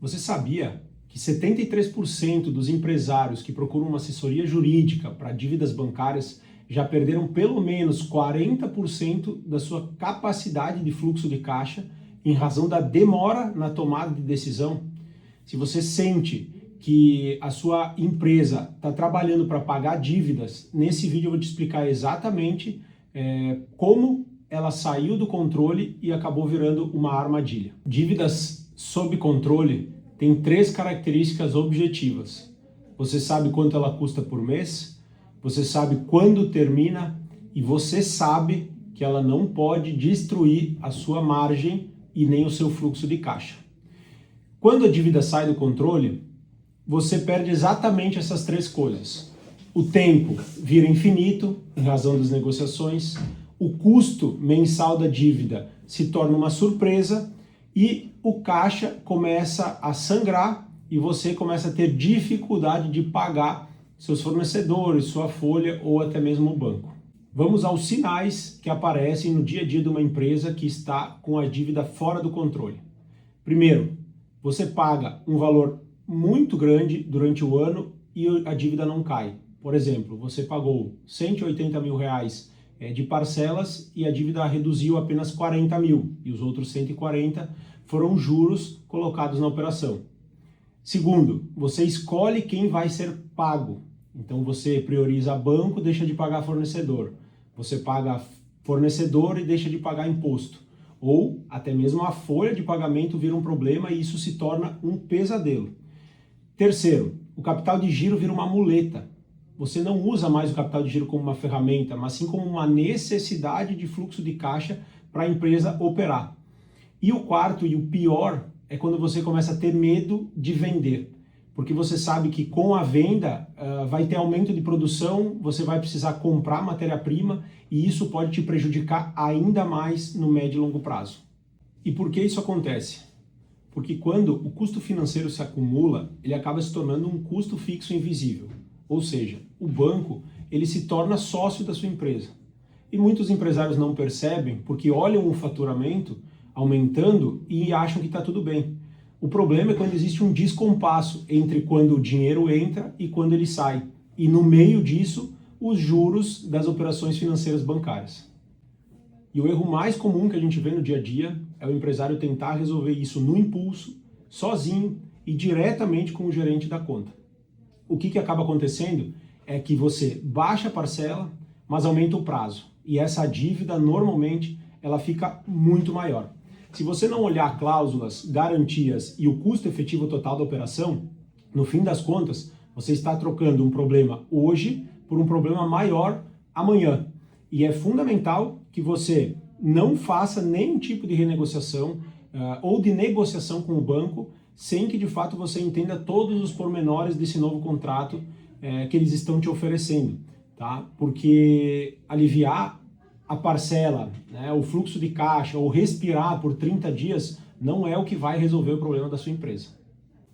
Você sabia que 73% dos empresários que procuram uma assessoria jurídica para dívidas bancárias já perderam pelo menos 40% da sua capacidade de fluxo de caixa em razão da demora na tomada de decisão? Se você sente que a sua empresa está trabalhando para pagar dívidas, nesse vídeo eu vou te explicar exatamente como ela saiu do controle e acabou virando uma armadilha. Dívidas sob controle têm 3 características objetivas. Você sabe quanto ela custa por mês, você sabe quando termina e você sabe que ela não pode destruir a sua margem e nem o seu fluxo de caixa. Quando a dívida sai do controle, você perde exatamente essas 3 coisas. O tempo vira infinito em razão das negociações, o custo mensal da dívida se torna uma surpresa e o caixa começa a sangrar e você começa a ter dificuldade de pagar seus fornecedores, sua folha ou até mesmo o banco. Vamos aos sinais que aparecem no dia a dia de uma empresa que está com a dívida fora do controle. Primeiro, você paga um valor muito grande durante o ano e a dívida não cai. Por exemplo, você pagou 180 mil reais de parcelas e a dívida reduziu apenas 40 mil e os outros 140 foram juros colocados na operação. Segundo, você escolhe quem vai ser pago. Então você prioriza banco, deixa de pagar fornecedor. Você paga fornecedor e deixa de pagar imposto. Ou até mesmo a folha de pagamento vira um problema e isso se torna um pesadelo. Terceiro, o capital de giro vira uma muleta. Você não usa mais o capital de giro como uma ferramenta, mas sim como uma necessidade de fluxo de caixa para a empresa operar. E o quarto e o pior é quando você começa a ter medo de vender. Porque você sabe que com a venda vai ter aumento de produção, você vai precisar comprar matéria-prima e isso pode te prejudicar ainda mais no médio e longo prazo. E por que isso acontece? Porque quando o custo financeiro se acumula, ele acaba se tornando um custo fixo invisível. Ou seja, o banco ele se torna sócio da sua empresa. E muitos empresários não percebem porque olham o faturamento aumentando e acham que está tudo bem. O problema é quando existe um descompasso entre quando o dinheiro entra e quando ele sai. E no meio disso, os juros das operações financeiras bancárias. E o erro mais comum que a gente vê no dia a dia é o empresário tentar resolver isso no impulso, sozinho e diretamente com o gerente da conta. O que acaba acontecendo é que você baixa a parcela, mas aumenta o prazo. E essa dívida, normalmente, ela fica muito maior. Se você não olhar cláusulas, garantias e o custo efetivo total da operação, no fim das contas, você está trocando um problema hoje por um problema maior amanhã. E é fundamental que você não faça nenhum tipo de renegociação ou de negociação com o banco sem que de fato você entenda todos os pormenores desse novo contrato que eles estão te oferecendo, tá? Porque aliviar a parcela, né, o fluxo de caixa ou respirar por 30 dias não é o que vai resolver o problema da sua empresa.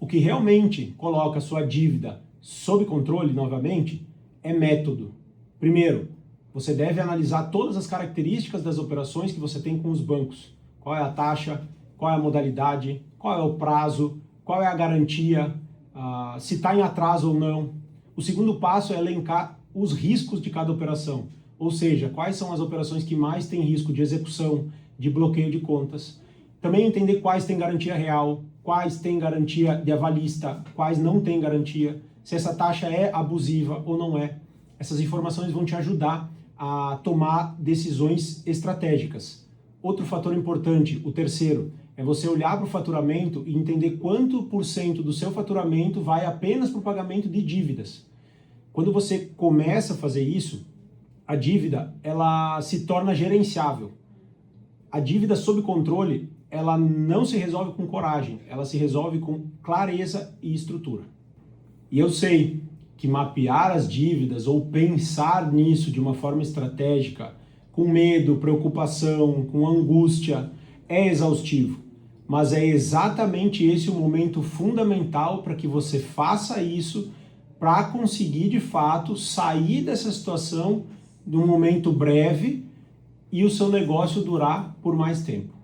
O que realmente coloca a sua dívida sob controle novamente é método. Primeiro, você deve analisar todas as características das operações que você tem com os bancos. Qual é a taxa, qual é a modalidade, qual é o prazo, qual é a garantia, se está em atraso ou não. O segundo passo é elencar os riscos de cada operação. Ou seja, quais são as operações que mais têm risco de execução, de bloqueio de contas. Também entender quais têm garantia real, quais têm garantia de avalista, quais não têm garantia, se essa taxa é abusiva ou não é. Essas informações vão te ajudar a tomar decisões estratégicas. Outro fator importante, o terceiro, é você olhar para o faturamento e entender quanto por cento do seu faturamento vai apenas para o pagamento de dívidas. Quando você começa a fazer isso, a dívida ela se torna gerenciável. A dívida sob controle, ela não se resolve com coragem, ela se resolve com clareza e estrutura. E eu sei que mapear as dívidas ou pensar nisso de uma forma estratégica, com medo, preocupação, com angústia, é exaustivo. Mas é exatamente esse o momento fundamental para que você faça isso para conseguir de fato sair dessa situação num momento breve e o seu negócio durar por mais tempo.